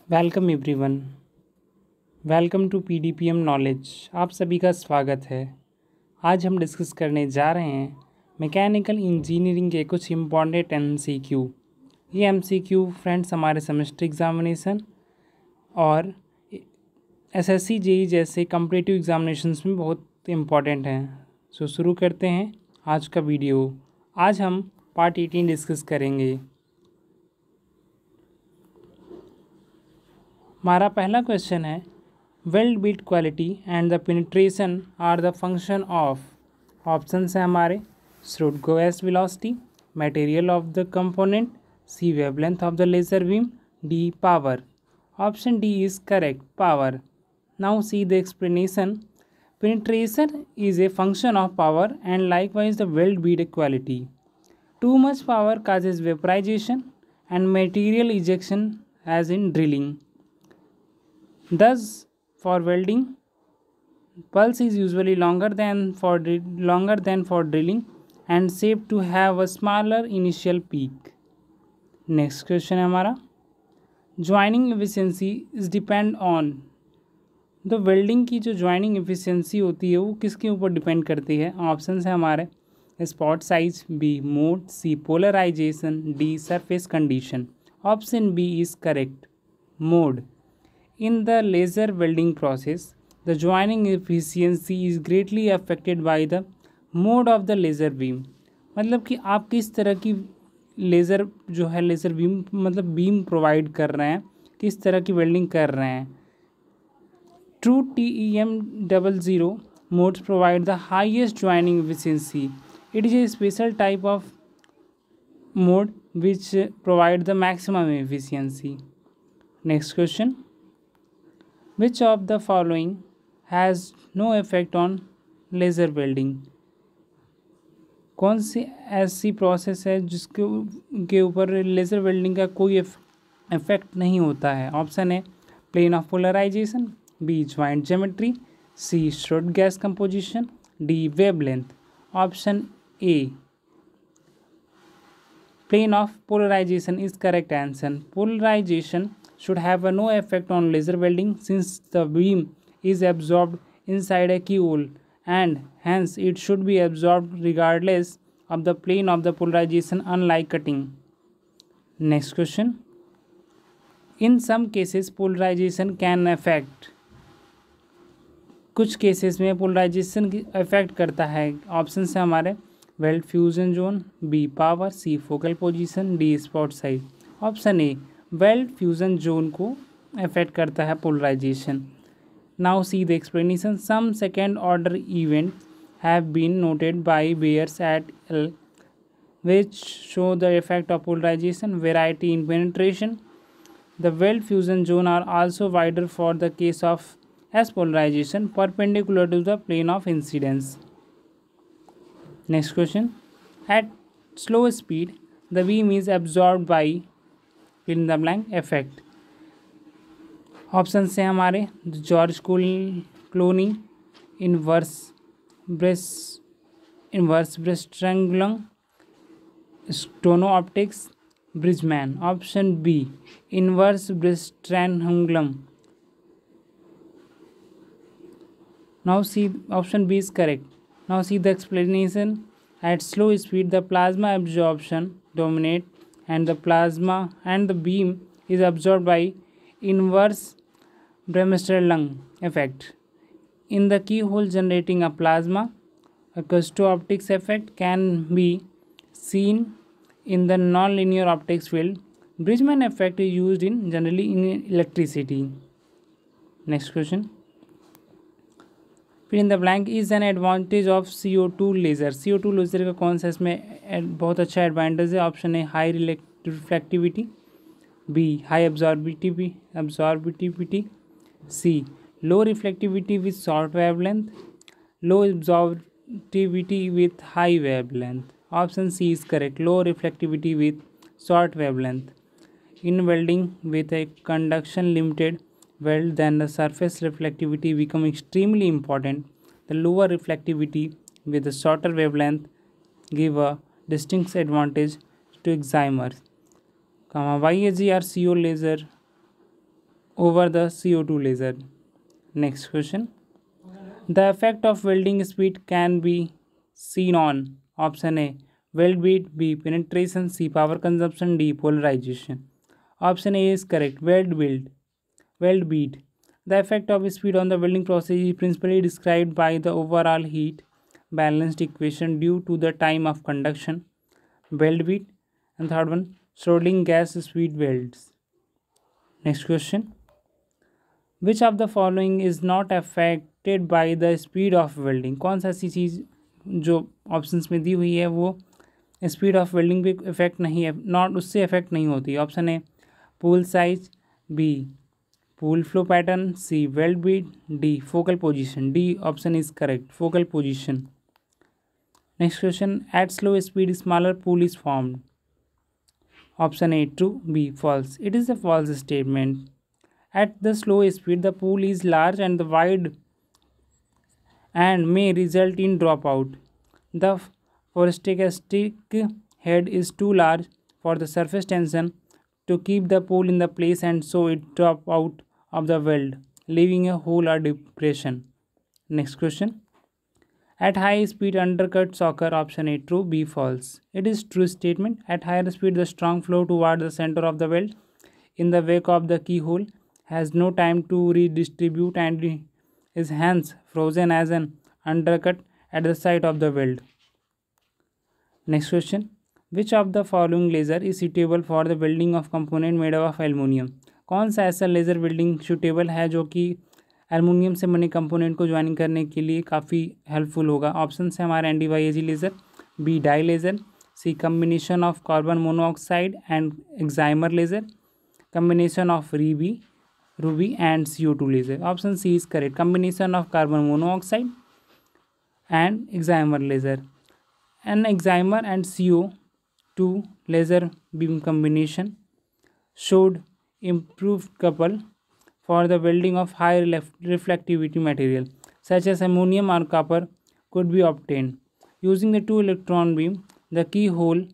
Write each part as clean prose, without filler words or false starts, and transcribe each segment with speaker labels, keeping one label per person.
Speaker 1: Welcome everyone. Welcome to PDPM knowledge. आप सभी का स्वागत है। आज हम डिस्कस करने जा रहे हैं मैकेनिकल इंजीनियरिंग के कुछ इम्पॉर्टेंट एमसीक्यू। ये एमसीक्यू फ्रेंड्स हमारे सेमेस्टर एग्जामिनेशन और एसएससी जेई जैसे कॉम्पिटिटिव एग्जामिनेशंस में बहुत इम्पॉर्टेंट हैं। शुरू करते हैं आज का वीडियो। आज हम पार्ट 18 डिस्कस करेंगे। हमारा पहला क्वेश्चन है, weld build quality and the penetration are the function of. Option है हमारे shroud gas velocity, material of the component, C wavelength of the laser beam, D power. Option D is correct, power. Now see the explanation. Penetration is a function of power and likewise the weld bead quality. Too much power causes vaporization and material ejection as in drilling. Thus, for welding, pulse is usually longer than for drilling and safe to have a smaller initial peak. Next question है हमारा, joining efficiency is depend on. तो welding की जो joining efficiency होती है वो किसके ऊपर डिपेंड करती है? ऑप्शन है हमारे spot size, B mode, C polarization, D surface condition. Option B is correct, mode. In the laser welding process, the joining efficiency is greatly affected by the mode of the laser beam. मतलब कि आप किस तरह की laser जो है laser beam मतलब beam provide कर रहे हैं, किस तरह की वेल्डिंग कर रहे हैं। True TEM00 modes provide the highest joining efficiency. It is a special type of mode which provide the maximum efficiency. Next question. Which of the following has no effect on laser welding? कौन सी ऐसी process है जिसके ऊपर laser welding का कोई effect नहीं होता है? ऑप्शन है plane of polarization, B joint geometry, C shroud gas composition, D wavelength. Option A plane of polarization is correct answer. Polarization should have no effect on laser welding since the beam is absorbed inside a keyhole and hence it should be absorbed regardless of the plane of the polarization, unlike cutting. Next question. In some cases polarization can affect, कुछ cases में polarization affect करता है। Option है हमारे weld fusion zone, B power, C focal position, D spot size. Option A weld fusion zone को affect करता है polarization. Now see the explanation. Some second order event have been noted by Bayers et al which show the effect of polarization variety in penetration. The weld fusion zone are also wider for the case of S polarization perpendicular to the plane of incidence. Next question. At slow speed, the beam is absorbed by fill in the blank effect. Option से हमारे George Clooney, inverse bremsstrahlung, stono optics, Bridgman. Option B inverse bremsstrahlung. Now see option B is correct. Now see the explanation. At slow speed the plasma absorption dominate and the plasma and the beam is absorbed by inverse Bremsstrahlung effect. In the keyhole generating a plasma, a Kusto-optics effect can be seen in the nonlinear optics field. Bridgman effect is used in generally in electricity. Next question. फिर in the blank is an advantage of CO2 laser. CO2 laser का कौन सा इसमें बहुत अच्छा advantage है? Option है high reflectivity, B high absorptivity, C low reflectivity with short wavelength, low absorptivity with high wavelength. Option C is correct, low reflectivity with short wavelength. In welding with a conduction limited weld, then the surface reflectivity become extremely important. The lower reflectivity with a shorter wavelength give a distinct advantage to excimer. YAGR CO laser over the CO2 laser. Next question. The effect of welding speed can be seen on option A weld beat, B penetration, C power consumption, D polarization. Option A is correct. Weld beat. The effect of speed on the welding process is principally described by the overall heat balanced equation due to the time of conduction. Weld beat. And third one, Schrodinger gas speed welds. Next question. Which of the following is not affected by the speed of welding? कौन सा ऐसी चीज़ जो options में दी हुई है वो speed of welding पे effect नहीं है, नॉट उससे इफेक्ट नहीं होती? Option A pool size, B pool flow pattern, C weld bead, D focal position. D option is correct, focal position. Next question. At slow speed smaller pool is formed. Option A true, B false. It is a false statement. At the slow speed, the pool is large and wide and may result in dropout. The forestastic head is too large for the surface tension to keep the pool in the place, and so it drop out of the weld, leaving a hole or depression. Next question. At high speed, undercuts occur. Option A true, B false. It is true statement. At higher speed, the strong flow toward the center of the weld in the wake of the keyhole has no time to redistribute and is hence frozen as an undercut at the site of the weld. Next question. Which of the following laser is suitable for the welding of component made of aluminium? कौन सा ऐसा laser welding suitable है जो कि aluminium से बने component को joining करने के लिए काफ़ी हेल्पफुल होगा? ऑप्शन है हमारे NdYAG laser, B dye laser, C combination of carbon monoxide and excimer laser, combination of ruby and CO2 laser. Option C is correct. Combination of carbon monoxide and excimer laser. An excimer and CO2 laser beam combination showed improved couple for the welding of high reflectivity material such as ammonium or copper could be obtained. Using the two electron beam, the keyhole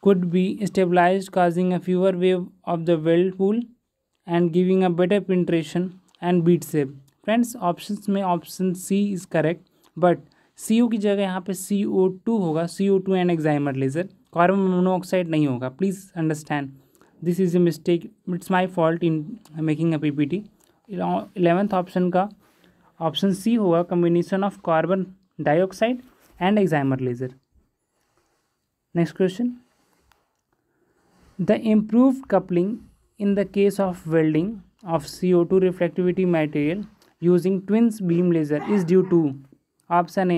Speaker 1: could be stabilized, causing a fewer wave of the weld pool and giving a better penetration and beat shape. Friends options में option C is correct, but CO की जगह यहाँ पे CO2 होगा, CO2 and excimer laser, carbon monoxide नहीं होगा. Please understand this is a mistake, it's my fault in making a PPT. 11th option का option C होगा, combination of carbon dioxide and excimer laser. Next question. The improved coupling in the case of welding of CO2 reflectivity material using twins beam laser is due to option A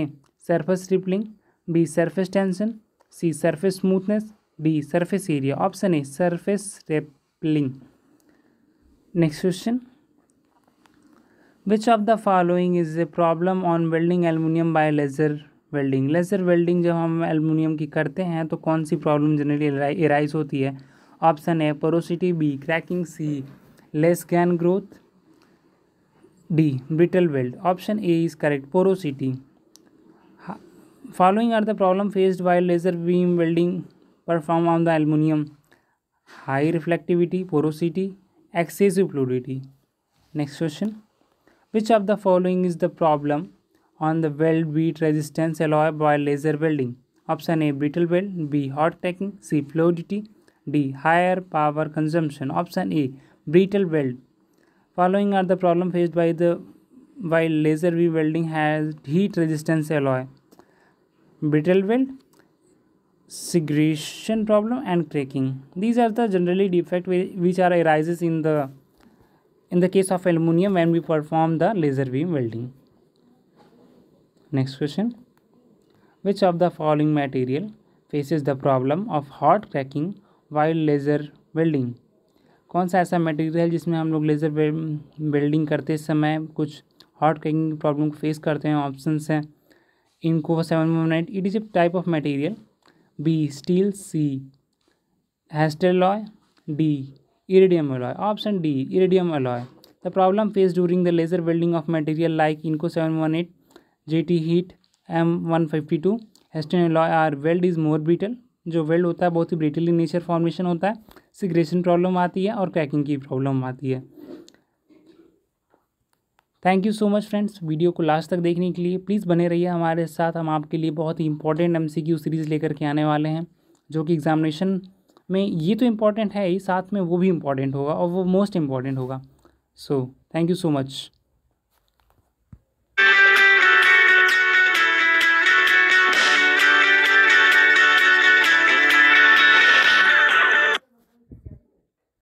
Speaker 1: surface rippling, B surface tension, C surface smoothness, D surface area. Option A surface rippling. Next question. Which of the following is a problem on welding aluminium by laser welding? Laser welding जब हम aluminium की करते हैं तो कौन सी problem generally arise होती है? Option A porosity, B cracking, C less grain growth, D brittle weld. Option A is correct, porosity. Following are the problem faced while laser beam welding perform on the aluminium: high reflectivity, porosity, excessive fluidity. Next question. Which of the following is the problem on the weld beat resistance alloy by laser welding? Option A brittle weld, B hot cracking, C fluidity, D higher power consumption. Option A brittle weld. Following are the problem faced by the while laser welding has heat resistance alloy: brittle weld, segregation problem and cracking. These are the generally defect which are arises in the case of aluminum when we perform the laser beam welding. Next question. Which of the following material faces the problem of hot cracking while laser welding? कौन सा ऐसा material जिसमें हम लोग laser welding करते समय कुछ hot cracking की प्रॉब्लम को फेस करते हैं? ऑप्शंस हैं Inco 719. It is a type of material. B steel, C Hastelloy alloy, D iridium alloy. Option D iridium alloy. The problem face during the laser welding of material like Inco 718, JT heat, M152, Hastelloy alloy are weld is more brittle. जो weld होता है बहुत ही brittle in nature formation होता है. सिग्रेशन problem आती है और क्रैकिंग की प्रॉब्लम आती है। Thank you so much friends, video को लास्ट तक देखने के लिए। प्लीज़ बने रहिए हमारे साथ, हम आपके लिए बहुत ही इंपॉर्टेंट MCQ सीरीज़ लेकर के आने वाले हैं, जो कि एग्जामिनेशन में ये तो इम्पॉर्टेंट है ही, साथ में वो भी इम्पॉर्टेंट होगा और वो मोस्ट इम्पॉर्टेंट होगा। So thank you so much.